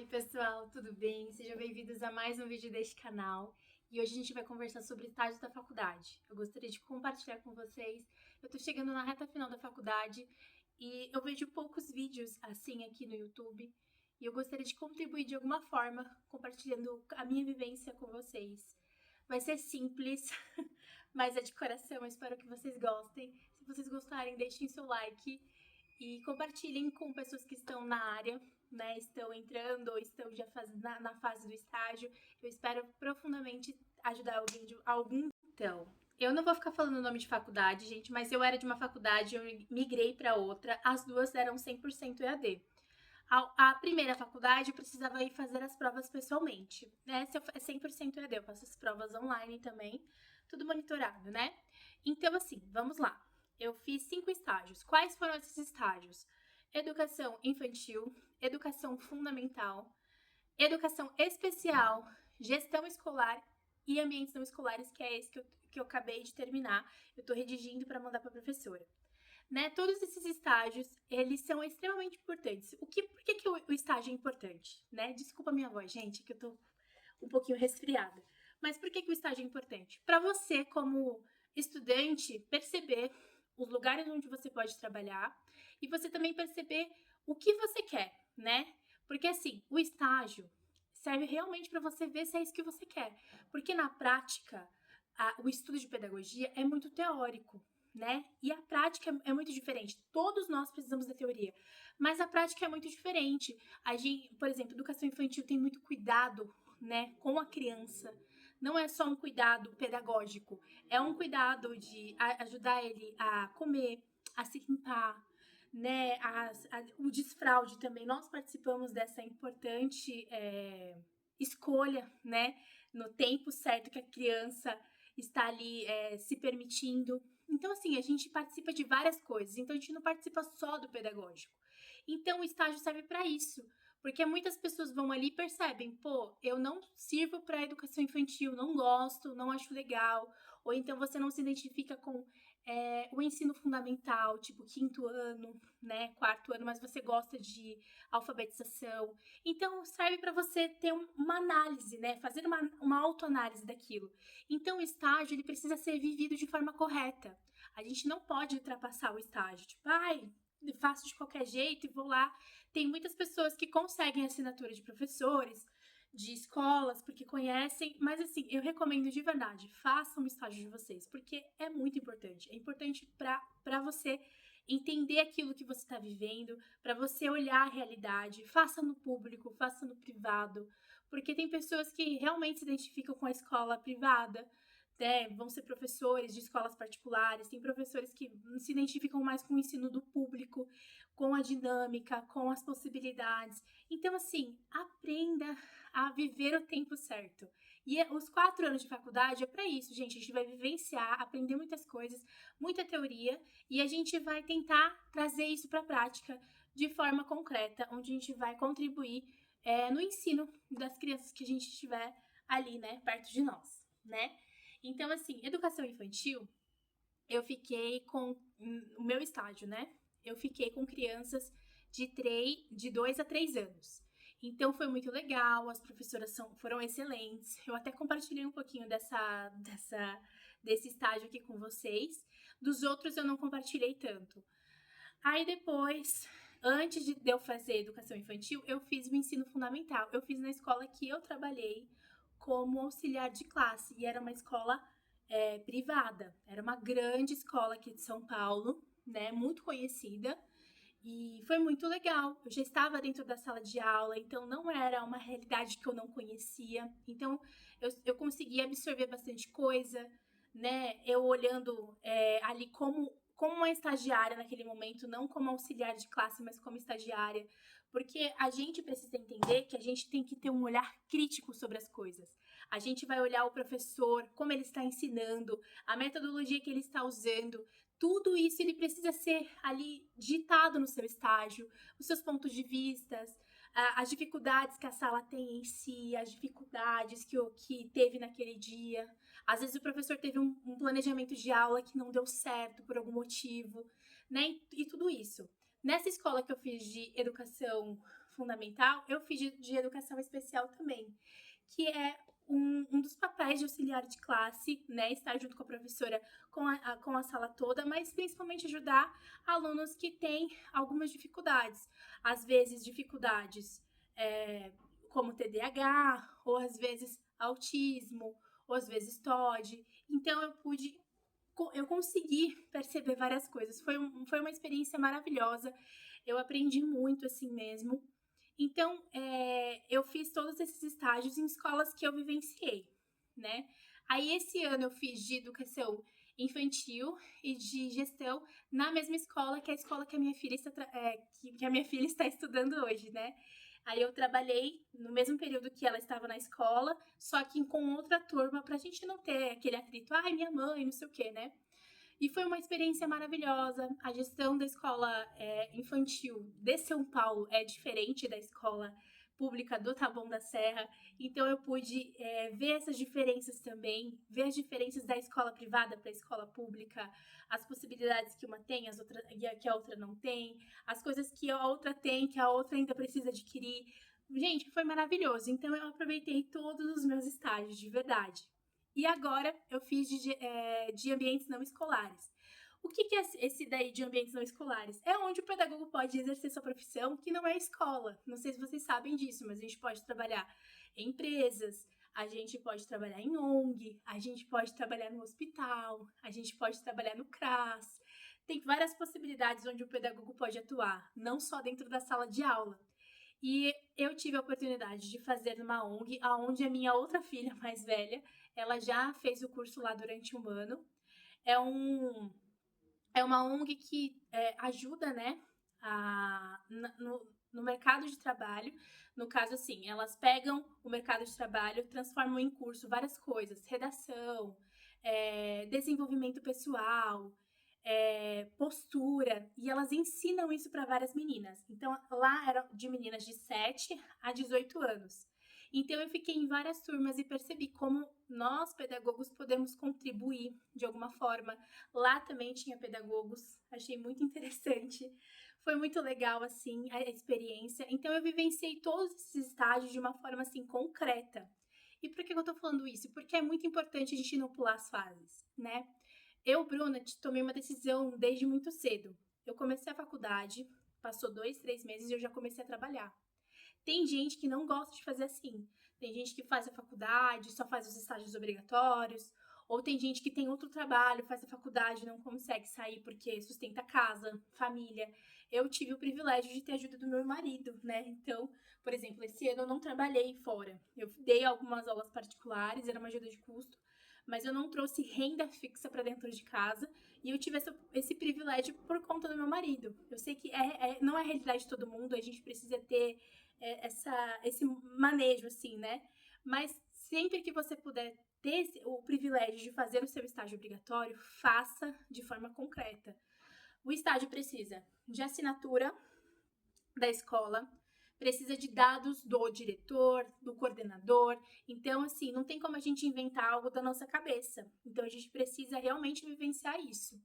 Oi, pessoal, tudo bem? Sejam bem-vindos a mais um vídeo deste canal. E hoje a gente vai conversar sobre estágios da faculdade. Eu gostaria de compartilhar com vocês. Eu tô chegando na reta final da faculdade e eu vejo poucos vídeos assim aqui no YouTube. E eu gostaria de contribuir de alguma forma, compartilhando a minha vivência com vocês. Vai ser simples, mas é de coração. Eu espero que vocês gostem. Se vocês gostarem, deixem seu like e compartilhem com pessoas que estão na área, né, estão entrando ou estão já na fase do estágio. Eu espero profundamente ajudar alguém de algum. Então, eu não vou ficar falando o nome de faculdade, gente, mas eu era de uma faculdade, eu migrei para outra, as duas eram 100% EAD. A primeira faculdade eu precisava ir fazer as provas pessoalmente, né? Se eu, é 100% EAD, eu faço as provas online também, tudo monitorado, né? Então, assim, vamos lá. Eu fiz 5 estágios. Quais foram esses estágios? Educação infantil, educação fundamental, educação especial, gestão escolar e ambientes não escolares, que é esse que eu acabei de terminar. Eu estou redigindo para mandar para a professora. Né, todos esses estágios, eles são extremamente importantes. Por que o estágio é importante? Né? Desculpa a minha voz, gente, que eu tô um pouquinho resfriada. Mas por que o estágio é importante? Para você, como estudante, perceber os lugares onde você pode trabalhar e você também perceber o que você quer, né? Porque assim, o estágio serve realmente para você ver se é isso que você quer. Porque na prática, o estudo de pedagogia é muito teórico, né? E a prática é muito diferente. Todos nós precisamos da teoria, mas a prática é muito diferente. A gente, por exemplo, educação infantil tem muito cuidado, né, com a criança. Não é só um cuidado pedagógico, é um cuidado de ajudar ele a comer, a se limpar, né? O desfraude também. Nós participamos dessa importante escolha, né? No tempo certo que a criança está ali se permitindo. Então, assim, a gente participa de várias coisas. Então, a gente não participa só do pedagógico. Então, o estágio serve para isso. Porque muitas pessoas vão ali e percebem, pô, eu não sirvo para educação infantil, não gosto, não acho legal. Ou então você não se identifica com o ensino fundamental, tipo quinto ano, né, quarto ano, mas você gosta de alfabetização. Então, serve para você ter uma análise, né, fazer uma autoanálise daquilo. Então, o estágio, ele precisa ser vivido de forma correta. A gente não pode ultrapassar o estágio, tipo, ai, faço de qualquer jeito e vou lá. Tem muitas pessoas que conseguem assinatura de professores, de escolas, porque conhecem, mas assim, eu recomendo de verdade, façam o estágio de vocês, porque é muito importante. É importante para você entender aquilo que você está vivendo, para você olhar a realidade, faça no público, faça no privado, porque tem pessoas que realmente se identificam com a escola privada, né, vão ser professores de escolas particulares, tem professores que se identificam mais com o ensino do público, com a dinâmica, com as possibilidades. Então, assim, aprenda a viver o tempo certo. E os 4 anos de faculdade é para isso, gente. A gente vai vivenciar, aprender muitas coisas, muita teoria, e a gente vai tentar trazer isso para a prática de forma concreta, onde a gente vai contribuir no ensino das crianças que a gente tiver ali, né, perto de nós, né? Então, assim, educação infantil, eu fiquei com o meu estágio, né? Eu fiquei com crianças de 2 a 3 anos. Então foi muito legal, as professoras foram excelentes. Eu até compartilhei um pouquinho desse estágio aqui com vocês. Dos outros eu não compartilhei tanto. Aí depois, antes de eu fazer educação infantil, eu fiz o ensino fundamental. Eu fiz na escola que eu trabalhei como auxiliar de classe. E era uma escola privada. Era uma grande escola aqui de São Paulo, né? Muito conhecida. E foi muito legal. Eu já estava dentro da sala de aula, então não era uma realidade que eu não conhecia. Então eu consegui absorver bastante coisa, né? Eu olhando ali como uma estagiária naquele momento, não como auxiliar de classe, mas como estagiária, porque a gente precisa entender que a gente tem que ter um olhar crítico sobre as coisas. A gente vai olhar o professor, como ele está ensinando, a metodologia que ele está usando, tudo isso ele precisa ser ali ditado no seu estágio, os seus pontos de vista, as dificuldades que a sala tem em si, as dificuldades que teve naquele dia. Às vezes o professor teve um planejamento de aula que não deu certo por algum motivo, né? E tudo isso. Nessa escola que eu fiz de educação fundamental, eu fiz de educação especial também, que é um dos papéis de auxiliar de classe, né? Estar junto com a professora, com a sala toda, mas principalmente ajudar alunos que têm algumas dificuldades. Às vezes, dificuldades como TDAH, ou às vezes autismo, ou às vezes TOD. Então, eu consegui perceber várias coisas. Foi uma experiência maravilhosa. Eu aprendi muito assim mesmo. Então, eu fiz todos esses estágios em escolas que eu vivenciei, né? Aí, esse ano, eu fiz de educação infantil e de gestão na mesma escola que a escola que a minha filha que a minha filha está estudando hoje, né? Aí eu trabalhei no mesmo período que ela estava na escola, só que com outra turma, pra gente não ter aquele atrito, ai, minha mãe, não sei o quê, né? E foi uma experiência maravilhosa. A gestão da escola infantil de São Paulo é diferente da escola pública do Taboão da Serra. Então eu pude ver essas diferenças também, ver as diferenças da escola privada para a escola pública, as possibilidades que uma tem, que a outra não tem, as coisas que a outra tem, que a outra ainda precisa adquirir. Gente, foi maravilhoso. Então eu aproveitei todos os meus estágios, de verdade. E agora eu fiz de ambientes não escolares. O que é esse daí de ambientes não escolares? É onde o pedagogo pode exercer sua profissão, que não é escola. Não sei se vocês sabem disso, mas a gente pode trabalhar em empresas, a gente pode trabalhar em ONG, a gente pode trabalhar no hospital, a gente pode trabalhar no CRAS. Tem várias possibilidades onde o pedagogo pode atuar, não só dentro da sala de aula. E eu tive a oportunidade de fazer numa ONG, onde a minha outra filha mais velha, ela já fez o curso lá durante um ano. É uma ONG que ajuda, né, no mercado de trabalho. No caso, assim, elas pegam o mercado de trabalho, transformam em curso várias coisas, redação, desenvolvimento pessoal, postura, e elas ensinam isso para várias meninas. Então, lá era de meninas de 7 a 18 anos. Então, eu fiquei em várias turmas e percebi como nós, pedagogos, podemos contribuir de alguma forma. Lá também tinha pedagogos, achei muito interessante. Foi muito legal, assim, a experiência. Então, eu vivenciei todos esses estágios de uma forma, assim, concreta. E por que eu tô falando isso? Porque é muito importante a gente não pular as fases, né? Eu, Bruna, tomei uma decisão desde muito cedo. Eu comecei a faculdade, passou 2, 3 meses e eu já comecei a trabalhar. Tem gente que não gosta de fazer assim. Tem gente que faz a faculdade, só faz os estágios obrigatórios. Ou tem gente que tem outro trabalho, faz a faculdade e não consegue sair porque sustenta casa, família. Eu tive o privilégio de ter a ajuda do meu marido, né? Então, por exemplo, esse ano eu não trabalhei fora. Eu dei algumas aulas particulares, era uma ajuda de custo, mas eu não trouxe renda fixa para dentro de casa e eu tive esse privilégio por conta do meu marido. Eu sei que não é a realidade de todo mundo, a gente precisa ter esse manejo, assim, né? Mas sempre que você puder ter o privilégio de fazer o seu estágio obrigatório, faça de forma concreta. O estágio precisa de assinatura da escola, precisa de dados do diretor, do coordenador. Então, assim, não tem como a gente inventar algo da nossa cabeça. Então, a gente precisa realmente vivenciar isso.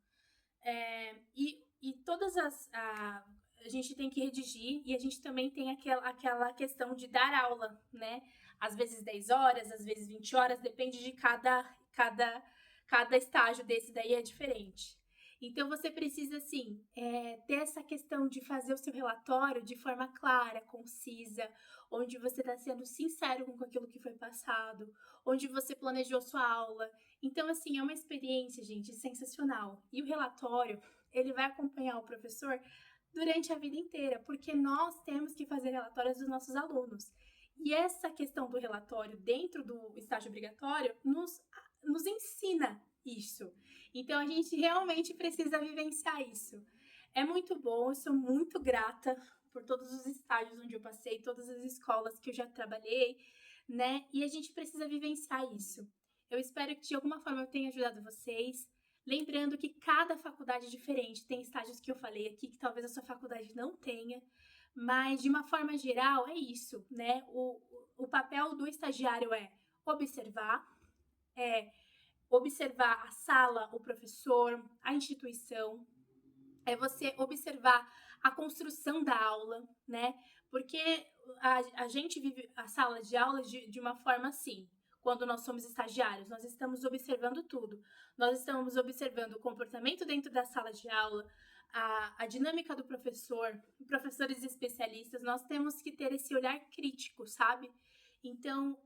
E todas a gente tem que redigir e a gente também tem aquela questão de dar aula, né? Às vezes 10 horas, às vezes 20 horas, depende de cada estágio desse daí é diferente. Então, você precisa, assim, ter essa questão de fazer o seu relatório de forma clara, concisa, onde você está sendo sincero com aquilo que foi passado, onde você planejou sua aula. Então, assim, é uma experiência, gente, sensacional. E o relatório, ele vai acompanhar o professor durante a vida inteira, porque nós temos que fazer relatórios dos nossos alunos. E essa questão do relatório dentro do estágio obrigatório nos ensina isso. Então, a gente realmente precisa vivenciar isso. É muito bom, eu sou muito grata por todos os estágios onde eu passei, todas as escolas que eu já trabalhei, né? E a gente precisa vivenciar isso. Eu espero que de alguma forma eu tenha ajudado vocês. Lembrando que cada faculdade é diferente, tem estágios que eu falei aqui que talvez a sua faculdade não tenha, mas de uma forma geral é isso, né? O papel do estagiário é observar a sala, o professor, a instituição, é você observar a construção da aula, né? Porque a gente vive a sala de aula de uma forma assim. Quando nós somos estagiários, nós estamos observando tudo. Nós estamos observando o comportamento dentro da sala de aula, a dinâmica do professor, professores especialistas. Nós temos que ter esse olhar crítico, sabe? Então,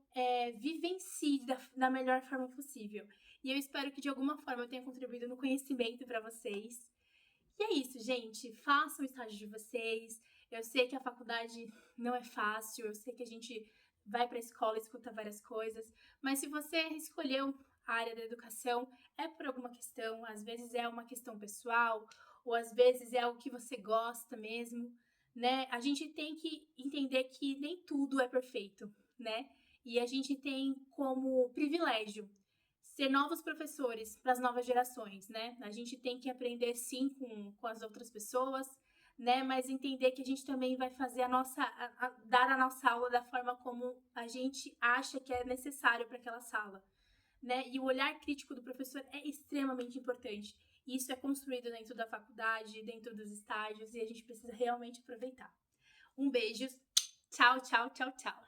vivencie da melhor forma possível. E eu espero que de alguma forma eu tenha contribuído no conhecimento para vocês. E é isso, gente. Façam o estágio de vocês. Eu sei que a faculdade não é fácil, eu sei que a gente vai para a escola e escuta várias coisas, mas se você escolheu a área da educação, é por alguma questão, às vezes é uma questão pessoal, ou às vezes é o que você gosta mesmo, né? A gente tem que entender que nem tudo é perfeito, né? E a gente tem como privilégio ser novos professores para as novas gerações, né? A gente tem que aprender sim com as outras pessoas, né? Mas entender que a gente também vai fazer dar a nossa aula da forma como a gente acha que é necessário para aquela sala, né? E o olhar crítico do professor é extremamente importante. Isso é construído dentro da faculdade, dentro dos estágios, e a gente precisa realmente aproveitar. Um beijo, tchau, tchau, tchau, tchau.